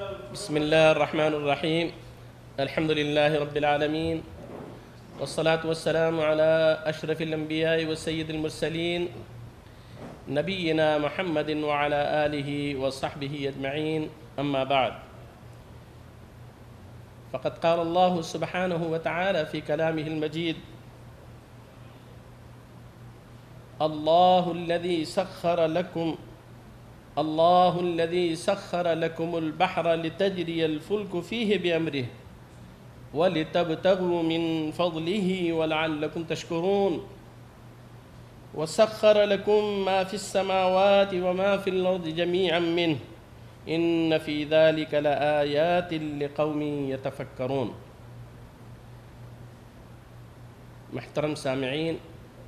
بسم الله الرحمن الرحيم. الحمد لله رب العالمين، والصلاة والسلام على أشرف الأنبياء والسيد المرسلين نبينا محمد وعلى آله وصحبه أجمعين. أما بعد، فقد قال الله سبحانه وتعالى في كلامه المجيد: الله الذي سخر لكم البحر لتجري الفلك فيه بأمره ولتبتغوا من فضله ولعلكم تشكرون وسخر لكم ما في السماوات وما في الأرض جميعا منه إن في ذلك لآيات لقوم يتفكرون. محترم سامعین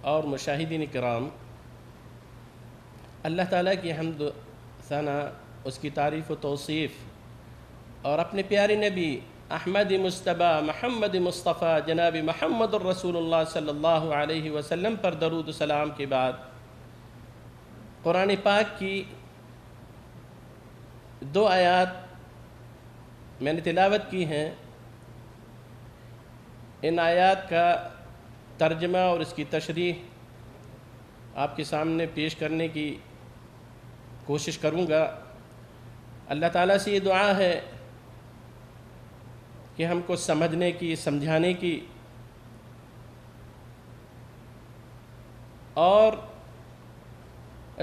اور مشاہدین کرام، اللہ تعالیٰ کی حمد ثنا، اس کی تعریف و توصیف، اور اپنے پیارے نبی احمد مصطفیٰ محمد مصطفیٰ جناب محمد الرسول اللہ صلی اللہ علیہ وسلم پر درود و سلام کے بعد قرآن پاک کی دو آیات میں نے تلاوت کی ہیں. ان آیات کا ترجمہ اور اس کی تشریح آپ کے سامنے پیش کرنے کی کوشش کروں گا. اللہ تعالیٰ سے یہ دعا ہے کہ ہم کو سمجھنے کی، سمجھانے کی اور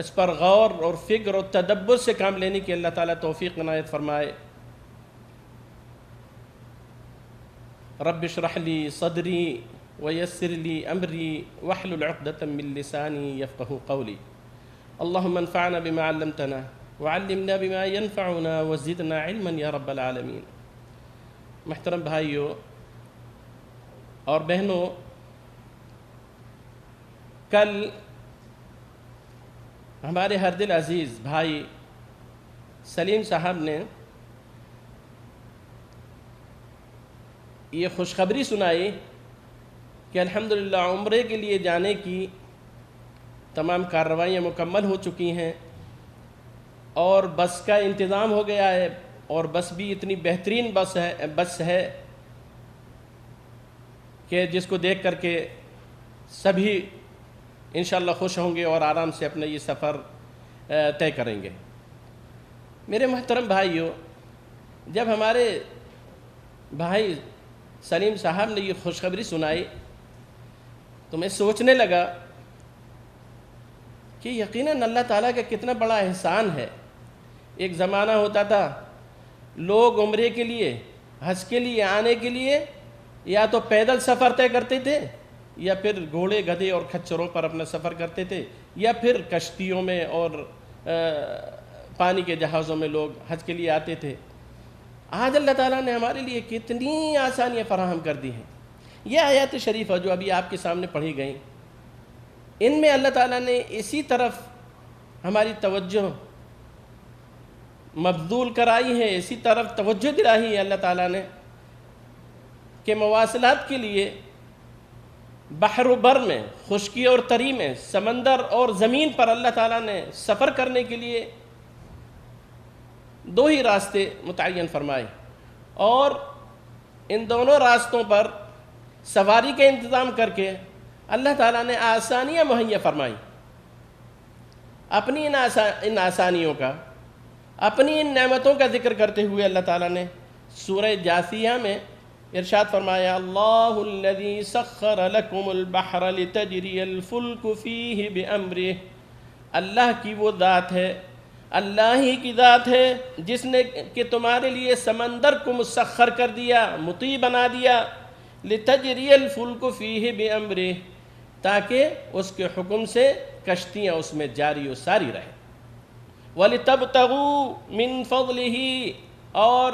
اس پر غور اور فکر اور تدبر سے کام لینے کی اللہ تعالیٰ توفیق عنایت فرمائے. رب اشرح لی صدری ویسر لی امری واحلل عقدۃ من لسانی یفقہوا قولی. اللہم انفعنا بما علمتنا وعلمنا بما ينفعنا وزدنا علما یا رب العالمین. محترم بھائیوں اور بہنوں، کل ہمارے ہر دل عزیز بھائی سلیم صاحب نے یہ خوشخبری سنائی کہ الحمدللہ عمرے کے لیے جانے کی تمام کارروائیاں مکمل ہو چکی ہیں اور بس کا انتظام ہو گیا ہے، اور بس بھی اتنی بہترین بس ہے کہ جس کو دیکھ کر کے سبھی انشاءاللہ خوش ہوں گے اور آرام سے اپنا یہ سفر طے کریں گے. میرے محترم بھائیوں، جب ہمارے بھائی سلیم صاحب نے یہ خوشخبری سنائی تو میں سوچنے لگا کہ یقیناً اللہ تعالیٰ کا کتنا بڑا احسان ہے. ایک زمانہ ہوتا تھا لوگ عمرے کے لیے، حج کے لیے آنے کے لیے یا تو پیدل سفر طے کرتے تھے یا پھر گھوڑے گدھے اور کھچروں پر اپنا سفر کرتے تھے یا پھر کشتیوں میں اور پانی کے جہازوں میں لوگ حج کے لیے آتے تھے. آج اللہ تعالیٰ نے ہمارے لیے کتنی آسانیاں فراہم کر دی ہیں. یہ آیات شریفہ جو ابھی آپ کے سامنے پڑھی گئیں، ان میں اللہ تعالیٰ نے اسی طرف ہماری توجہ مبذول کرائی ہے، اسی طرف توجہ دلائی ہے اللہ تعالیٰ نے کہ مواصلات کے لیے بحر و بر میں، خشکی اور تری میں، سمندر اور زمین پر اللہ تعالیٰ نے سفر کرنے کے لیے دو ہی راستے متعین فرمائے، اور ان دونوں راستوں پر سواری کا انتظام کر کے اللہ تعالیٰ نے آسانیاں مہیا فرمائیں. اپنی ان آسانیوں کا، اپنی ان نعمتوں کا ذکر کرتے ہوئے اللہ تعالیٰ نے سورہ جاثیہ میں ارشاد فرمایا: اللہ الذی سخر لکم البحر لتجری الفلک فیہ بامرہ. اللہ کی وہ ذات ہے، اللہ ہی کی ذات ہے جس نے کہ تمہارے لیے سمندر کو مسخر کر دیا، مطیع بنا دیا. لتجری الفلک فیہ بامرہ، تاکہ اس کے حکم سے کشتیاں اس میں جاری و ساری رہیں. وَلِتَبْتَغُوا مِن فَضْلِهِ، اور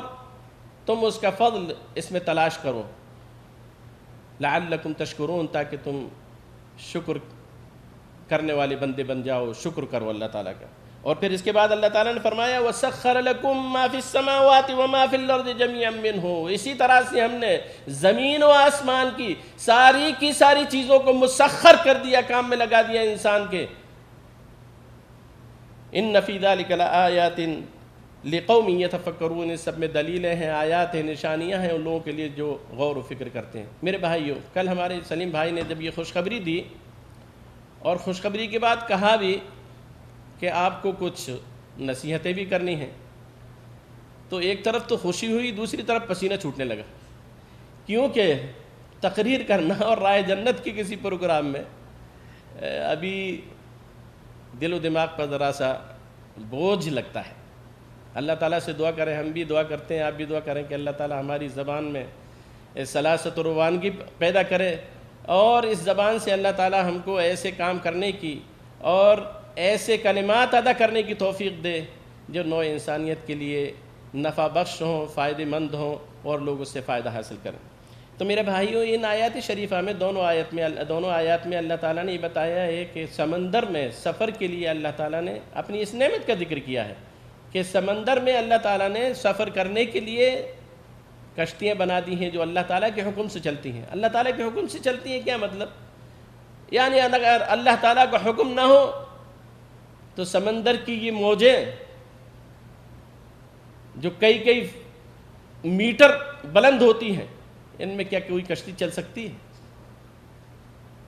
تم اس کا فضل اس میں تلاش کرو. لَعَلَّكُمْ تَشْكُرُونَ، تاکہ تم شکر کرنے والے بندے بن جاؤ، شکر کرو اللہ تعالیٰ کا. اور پھر اس کے بعد اللہ تعالیٰ نے فرمایا: وَسَخَّرَ لَكُم مَّا فِي السَّمَاوَاتِ وَمَا فِي الْأَرْضِ جَمِيعًا مِّنْهُ. اسی طرح سے ہم نے زمین و آسمان کی ساری چیزوں کو مسخر کر دیا، کام میں لگا دیا انسان کے. ان فی ذلک لآیات لقوم یتفکرون، اس سب میں دلیلیں ہیں، آیات ہیں، نشانیاں ہیں ان لوگوں کے لیے جو غور و فکر کرتے ہیں۔ میرے بھائیوں، کل ہمارے سلیم بھائی نے جب یہ خوشخبری دی اور خوشخبری کے بعد کہا بھی کہ آپ کو کچھ نصیحتیں بھی کرنی ہیں، تو ایک طرف تو خوشی ہوئی، دوسری طرف پسینہ چھوٹنے لگا، کیونکہ تقریر کرنا اور رائے جنت کے کسی پروگرام میں ابھی دل و دماغ پر ذرا سا بوجھ لگتا ہے۔ اللہ تعالیٰ سے دعا کریں، ہم بھی دعا کرتے ہیں، آپ بھی دعا کریں کہ اللہ تعالیٰ ہماری زبان میں سلاست و روانگی پیدا کرے، اور اس زبان سے اللہ تعالیٰ ہم کو ایسے کام کرنے کی اور ایسے کلمات ادا کرنے کی توفیق دے جو نوع انسانیت کے لیے نفع بخش ہوں، فائدہ مند ہوں اور لوگ اس سے فائدہ حاصل کریں۔ تو میرے بھائیوں، ان آیات شریفہ میں دونوں آیات میں اللہ تعالیٰ نے یہ بتایا ہے کہ سمندر میں سفر کے لیے اللہ تعالیٰ نے اپنی اس نعمت کا ذکر کیا ہے کہ سمندر میں اللہ تعالیٰ نے سفر کرنے کے لیے کشتیاں بنا دی ہیں جو اللہ تعالیٰ کے حکم سے چلتی ہیں۔ اللہ تعالیٰ کے حکم سے چلتی ہیں کیا مطلب؟ یعنی اگر اللہ تعالیٰ کا حکم نہ ہو تو سمندر کی یہ موجیں جو کئی میٹر بلند ہوتی ہیں، ان میں کیا کوئی کشتی چل سکتی ہے؟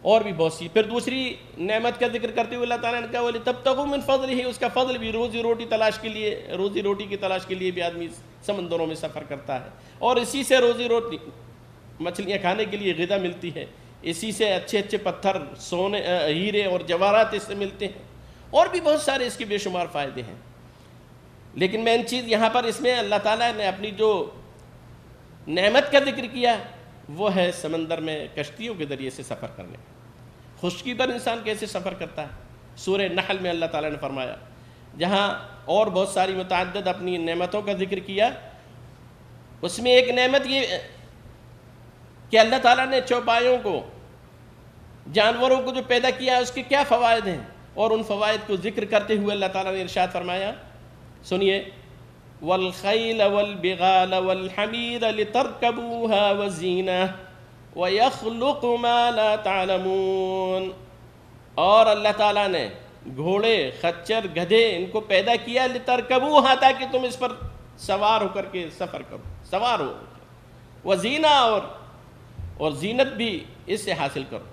اور بھی بہت سی۔ پھر دوسری نعمت کا ذکر کرتے ہوئے اللہ تعالیٰ نے کہا وَلِتَبْتَغُوا مِنْ فَضْلِهِ، اس کا فضل بھی، روزی روٹی کی تلاش کے لیے بھی آدمی سمندروں میں سفر کرتا ہے، اور اسی سے روزی روٹی، مچھلیاں کھانے کے لیے غذا ملتی ہے، اسی سے اچھے پتھر، سونے، ہیرے اور جواہرات اس سے ملتے ہیں، اور بھی بہت سارے اس کے بے شمار فائدے ہیں۔ لیکن مین چیز یہاں پر اس میں اللہ تعالیٰ نے اپنی جو نعمت کا ذکر کیا وہ ہے سمندر میں کشتیوں کے ذریعے سے سفر کرنے۔ خشکی پر انسان کیسے سفر کرتا ہے؟ سورہ نحل میں اللہ تعالیٰ نے فرمایا، جہاں اور بہت ساری متعدد اپنی نعمتوں کا ذکر کیا، اس میں ایک نعمت یہ کہ اللہ تعالیٰ نے چوپایوں کو، جانوروں کو جو پیدا کیا اس کے کیا فوائد ہیں، اور ان فوائد کو ذکر کرتے ہوئے اللہ تعالیٰ نے ارشاد فرمایا، سنیے، وَالْخَيْلَ وَالْبِغَالَ وَالْحَمِيرَ لِتَرْكَبُوهَا وَزِينَةً وَيَخْلُقُ مَا لَا تَعْلَمُونَ، اور اللہ تعالیٰ نے گھوڑے، خچر، گدھے ان کو پیدا کیا لِتَرْكَبُوهَا، تاکہ تم اس پر سوار ہو کر کے سفر کرو، سوار ہو، وَزِينَةً، اور زینت بھی اس سے حاصل کرو۔